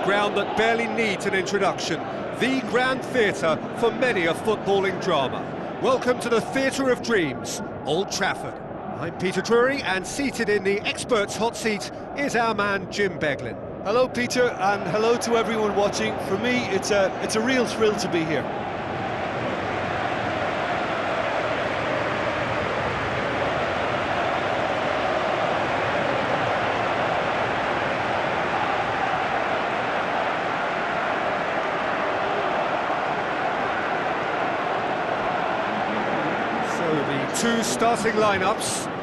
ground that barely needs an introduction. The grand theatre for many a footballing drama. Welcome to the Theatre of Dreams, Old Trafford. I'm Peter Drury, and seated in the expert's hot seat is our man Jim Beglin. Hello Peter, and hello to everyone watching. For me, it's a real thrill to be here. So the two starting lineups.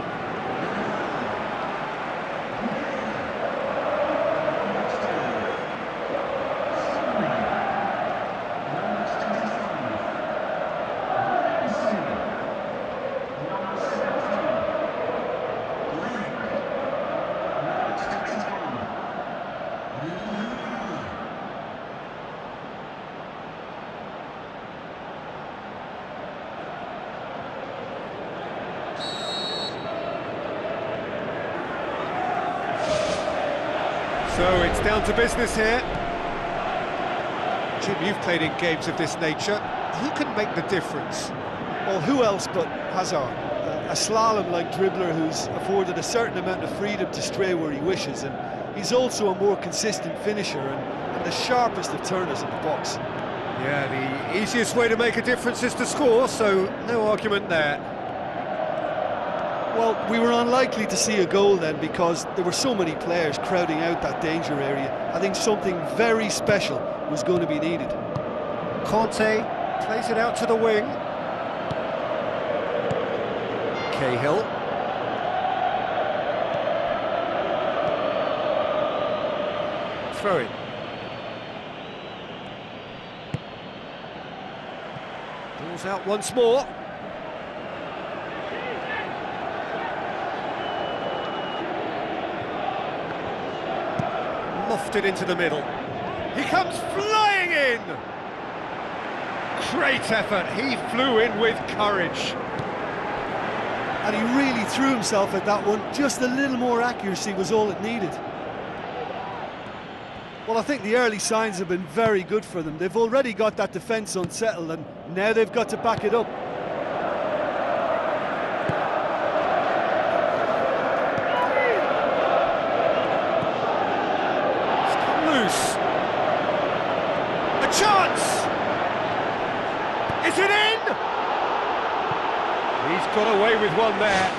So it's down to business here. Jim, you've played in games of this nature. Who can make the difference? Well, who else but Hazard? A slalom-like dribbler who's afforded a certain amount of freedom to stray where he wishes, and he's also a more consistent finisher and the sharpest of turners in the box. Yeah, the easiest way to make a difference is to score, so no argument there. Well, we were unlikely to see a goal then because there were so many players crowding out that danger area. I think something very special was going to be needed. Conte plays it out to the wing. Cahill. Throw in. Ball's out once more. Lofted into the middle. He comes flying in! Great effort, he flew in with courage. And he really threw himself at that one. Just a little more accuracy was all it needed. Well, I think the early signs have been very good for them. They've already got that defence unsettled, and now they've got to back it up. A chance! Is it in? He's got away with one there.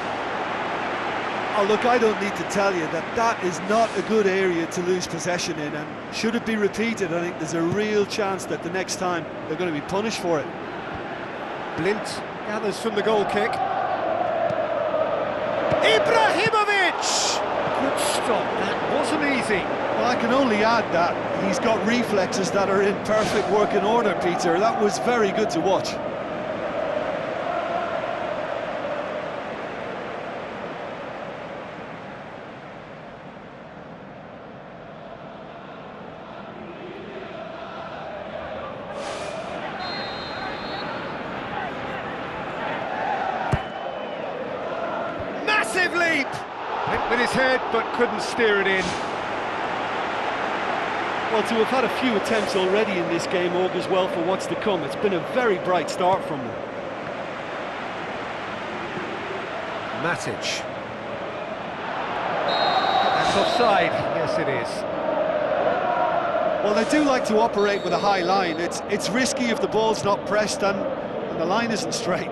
Oh, look, I don't need to tell you that is not a good area to lose possession in, and should it be repeated, I think there's a real chance that the next time they're going to be punished for it. Blint gathers from the goal kick. Ibrahimovic! Good stop, that wasn't easy. Well, I can only add that he's got reflexes that are in perfect working order, Peter. That was very good to watch. Massive leap! Went with his head, but couldn't steer it in. Well, to have had a few attempts already in this game augurs well for what's to come. It's been a very bright start from them. Matic. That's offside. Yes, it is. Well, they do like to operate with a high line. It's risky if the ball's not pressed and the line isn't straight.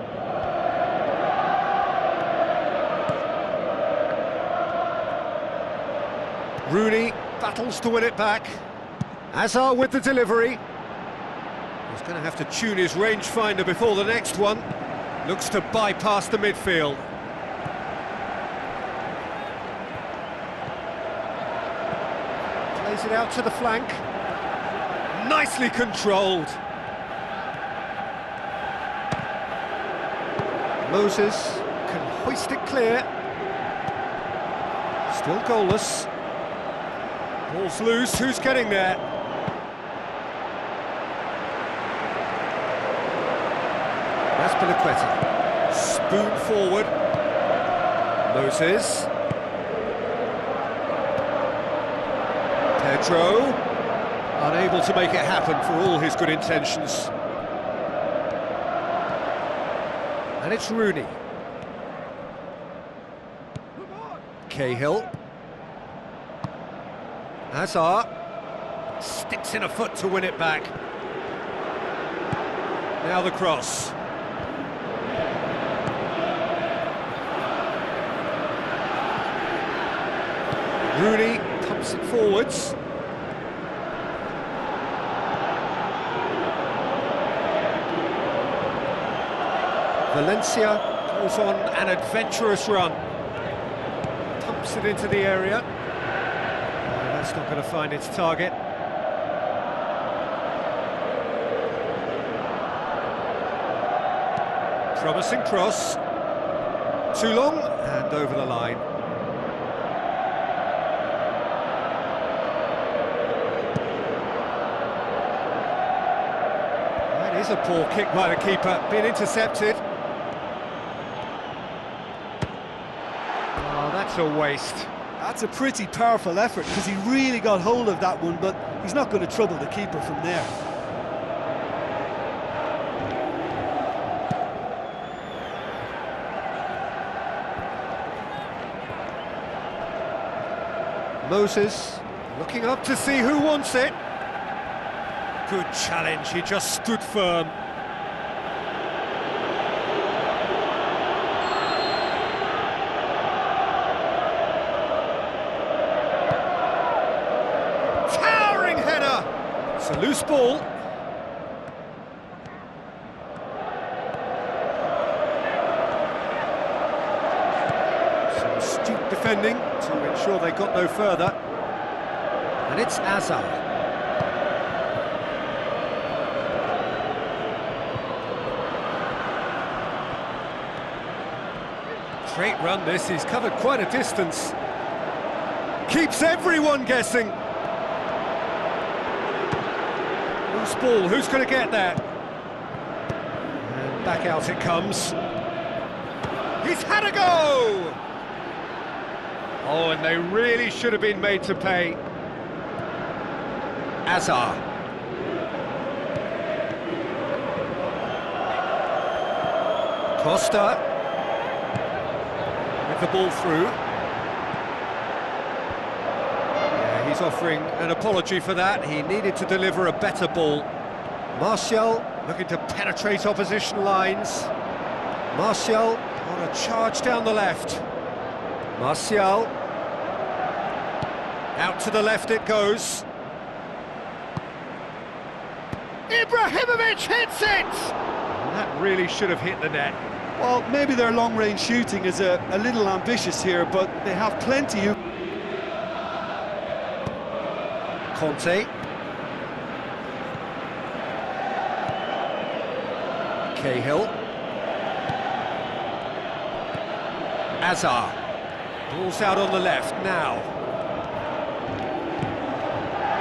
Rooney battles to win it back. Hazard with the delivery. He's going to have to tune his rangefinder before the next one. Looks to bypass the midfield. Plays it out to the flank. Nicely controlled. Moses can hoist it clear. Still goalless. Ball's loose, who's getting there? Azpilicueta. Spoon forward. Moses. Pedro. Unable to make it happen for all his good intentions. And it's Rooney. Cahill. Hazard. Sticks in a foot to win it back. Now the cross. Rooney pumps it forwards. Valencia goes on an adventurous run. Pumps it into the area. That's not going to find its target. Promising cross. Too long and over the line. That is a poor kick by the keeper, being intercepted. Oh, that's a waste. That's a pretty powerful effort because he really got hold of that one, but he's not going to trouble the keeper from there. Moses looking up to see who wants it. Good challenge, he just stood firm. Towering header! It's a loose ball. Some astute defending to ensure they got no further. And it's Hazard. Great run this, he's covered quite a distance. Keeps everyone guessing. Loose ball, who's going to get that? And back out it comes. He's had a go! Oh, and they really should have been made to pay. Hazard. Costa. With the ball through. Yeah, he's offering an apology for that. He needed to deliver a better ball. Martial looking to penetrate opposition lines. Martial on a charge down the left. Martial. Out to the left it goes. Ibrahimovic hits it! And that really should have hit the net. Well, maybe their long-range shooting is a little ambitious here, but they have plenty. Conte. Cahill. Hazard. Ball's out on the left now.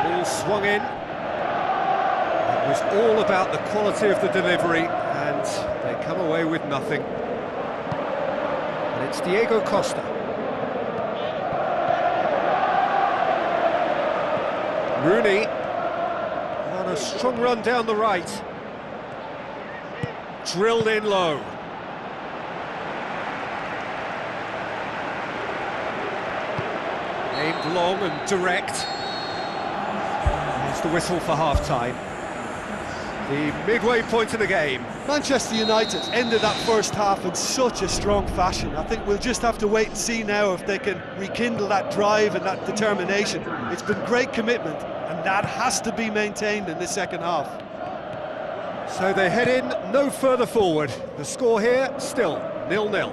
Ball swung in. It was all about the quality of the delivery, and they come away with nothing. And it's Diego Costa. Rooney on a strong run down the right. Drilled in low. Aimed long and direct. Here's the whistle for half-time. The midway point of the game. Manchester United ended that first half in such a strong fashion. I think we'll just have to wait and see now if they can rekindle that drive and that determination. It's been great commitment, and that has to be maintained in the second half. So they head in no further forward. The score here still 0-0.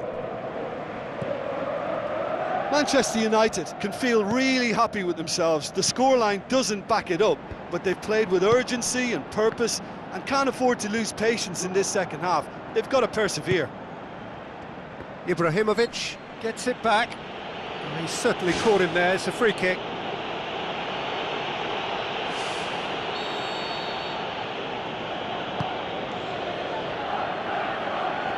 Manchester United can feel really happy with themselves. The scoreline doesn't back it up, but they've played with urgency and purpose and can't afford to lose patience in this second half. They've got to persevere. Ibrahimovic gets it back. He certainly caught him there. It's a free kick.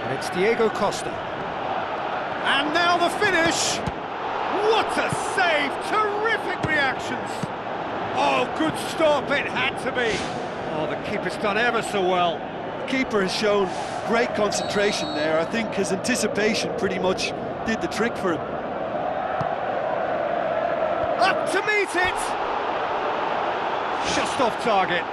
And it's Diego Costa. And now the finish! What a save! Terrific reactions! Oh, good. good stop, it had to be. Oh, the keeper's done ever so well. The keeper has shown great concentration there. I think his anticipation pretty much did the trick for him. Up to meet it! Just off target.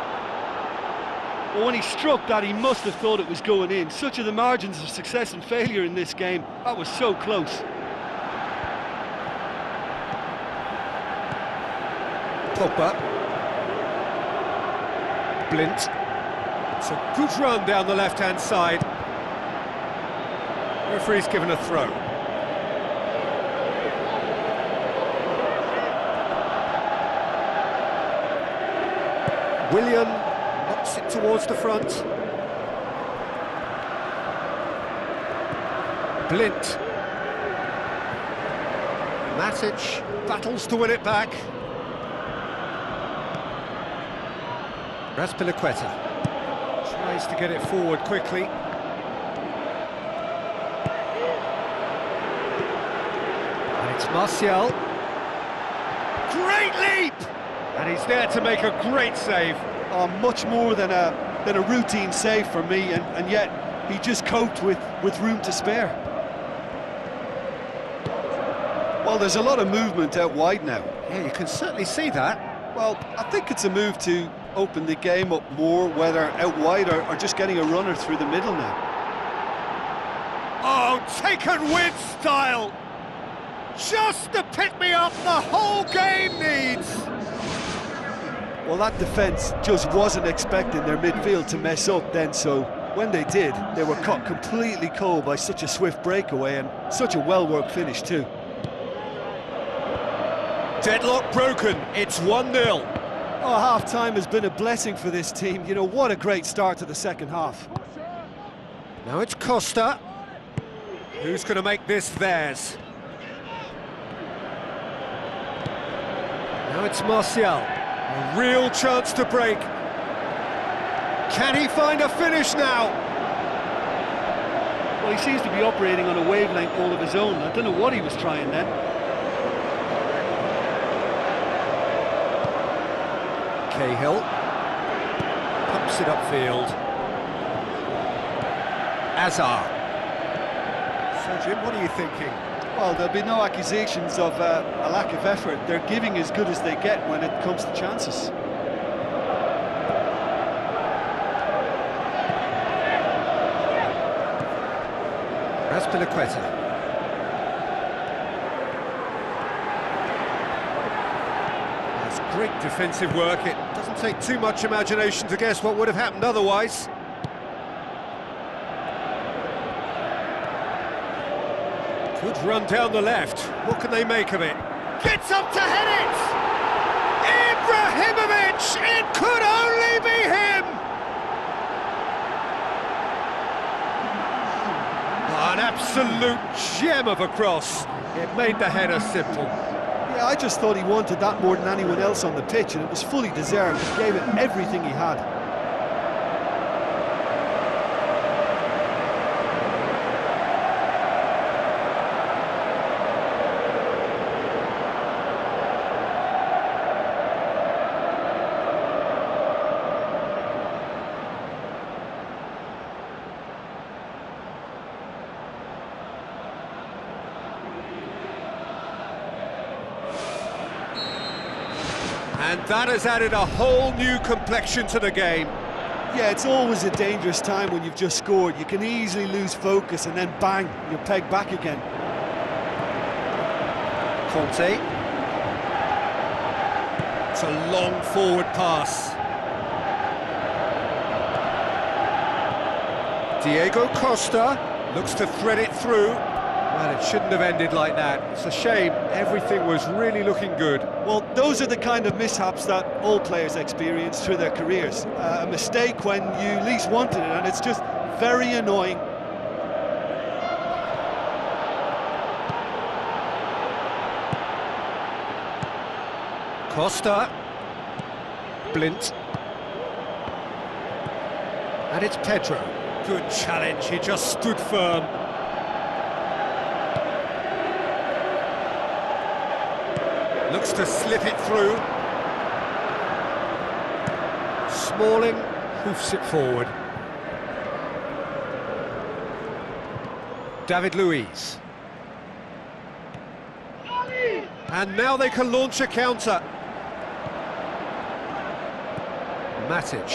Well, when he struck that, he must have thought it was going in. Such are the margins of success and failure in this game. That was so close. Pogba. Blint. It's a good run down the left-hand side. Referee's given a throw. Willian knocks it towards the front. Blint. Matic battles to win it back. Razpilicueta tries to get it forward quickly. And it's Martial. Great leap! And he's there to make a great save. Oh, much more than a routine save for me, and yet he just coped with room to spare. Well, there's a lot of movement out wide now. Yeah, you can certainly see that. Well, I think it's a move to open the game up more, whether out wide or just getting a runner through the middle now. Oh, taken with style! Just the pick-me-up the whole game needs! Well, that defence just wasn't expecting their midfield to mess up then, so when they did, they were caught completely cold by such a swift breakaway and such a well-worked finish too. Deadlock broken, it's 1-0. Oh, half-time has been a blessing for this team. You know, what a great start to the second half. Now it's Costa. Who's going to make this theirs? Now it's Martial. A real chance to break. Can he find a finish now? Well, he seems to be operating on a wavelength all of his own. I don't know what he was trying then. Cahill pumps it upfield. Azar. So, Jim, what are you thinking? Well, there'll be no accusations of a lack of effort. They're giving as good as they get when it comes to chances. Razpilicueta. That's great defensive work. It doesn't take too much imagination to guess what would have happened otherwise. Good run down the left. What can they make of it? Gets up to head it! Ibrahimovic! It could only be him! An absolute gem of a cross. It made the header simple. Yeah, I just thought he wanted that more than anyone else on the pitch, and it was fully deserved. He gave it everything he had. And that has added a whole new complexion to the game. Yeah, it's always a dangerous time when you've just scored. You can easily lose focus and then bang, you're pegged back again. Conte. It's a long forward pass. Diego Costa looks to thread it through. Well, it shouldn't have ended like that. It's a shame. Everything was really looking good. Well, those are the kind of mishaps that all players experience through their careers. A mistake when you least wanted it, and it's just very annoying. Costa. Blint. And it's Pedro. Good challenge, he just stood firm. Looks to slip it through. Smalling hoofs it forward. David Luiz. And now they can launch a counter. Matic.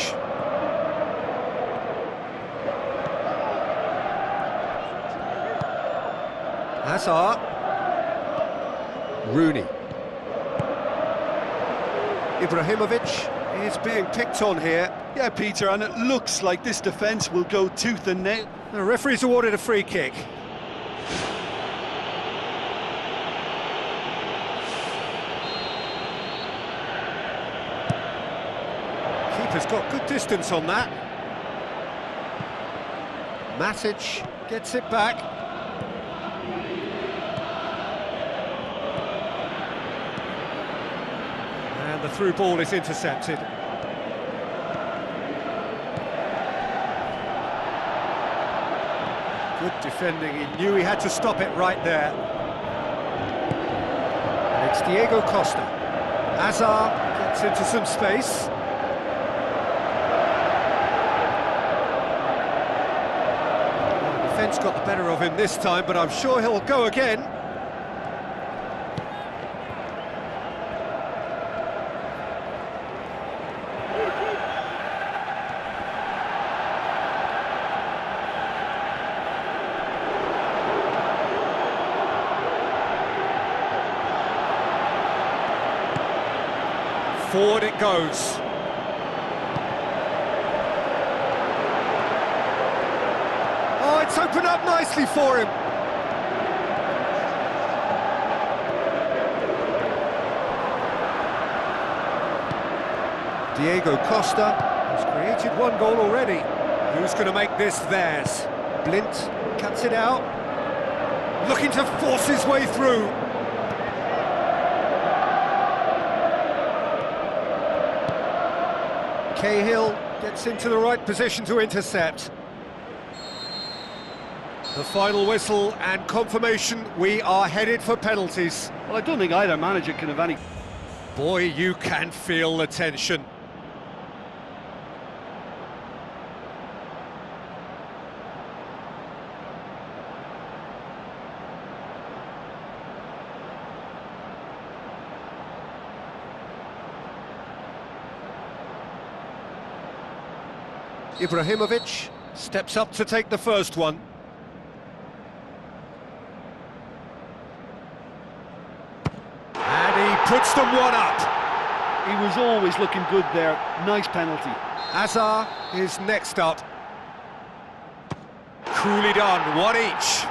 Hazard. Rooney. Ibrahimovic is being picked on here. Yeah, Peter, and it looks like this defence will go tooth and nail. The referee's awarded a free kick. Keeper's got good distance on that. Matic gets it back. And the through ball is intercepted. Good defending, he knew he had to stop it right there. And it's Diego Costa. Hazard gets into some space. The defence got the better of him this time, but I'm sure he'll go again. Forward it goes. Oh, it's opened up nicely for him. Diego Costa has created one goal already. Who's going to make this theirs? Blint cuts it out, looking to force his way through. Cahill gets into the right position to intercept. The final whistle and confirmation, we are headed for penalties. Well, I don't think either manager can have any... Boy, you can feel the tension. Ibrahimovic steps up to take the first one. And he puts them one up. He was always looking good there. Nice penalty. Hazard is next up. Coolly done, one each.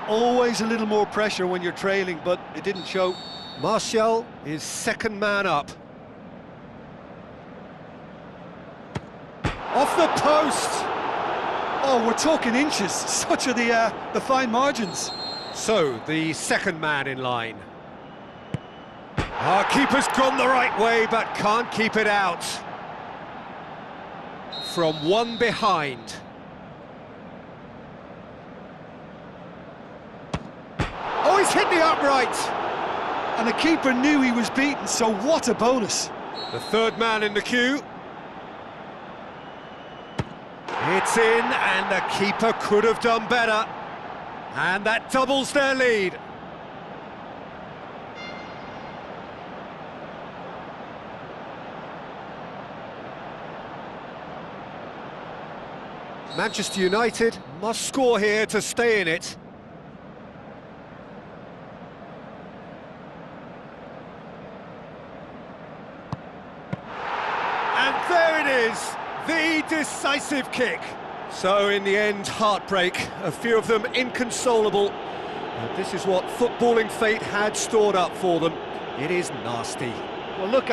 Always a little more pressure when you're trailing, but it didn't show. Martial is second man up. Off the post! Oh, we're talking inches. Such are the fine margins. So, the second man in line. Our keeper's gone the right way, but can't keep it out. From one behind. Oh, he's hit the upright! And the keeper knew he was beaten, so what a bonus. The third man in the queue. It's in, and the keeper could have done better. And that doubles their lead. Manchester United must score here to stay in it. And there it is, the decisive kick. So in the end, heartbreak, a few of them inconsolable. But this is what footballing fate had stored up for them. It is nasty. Well, look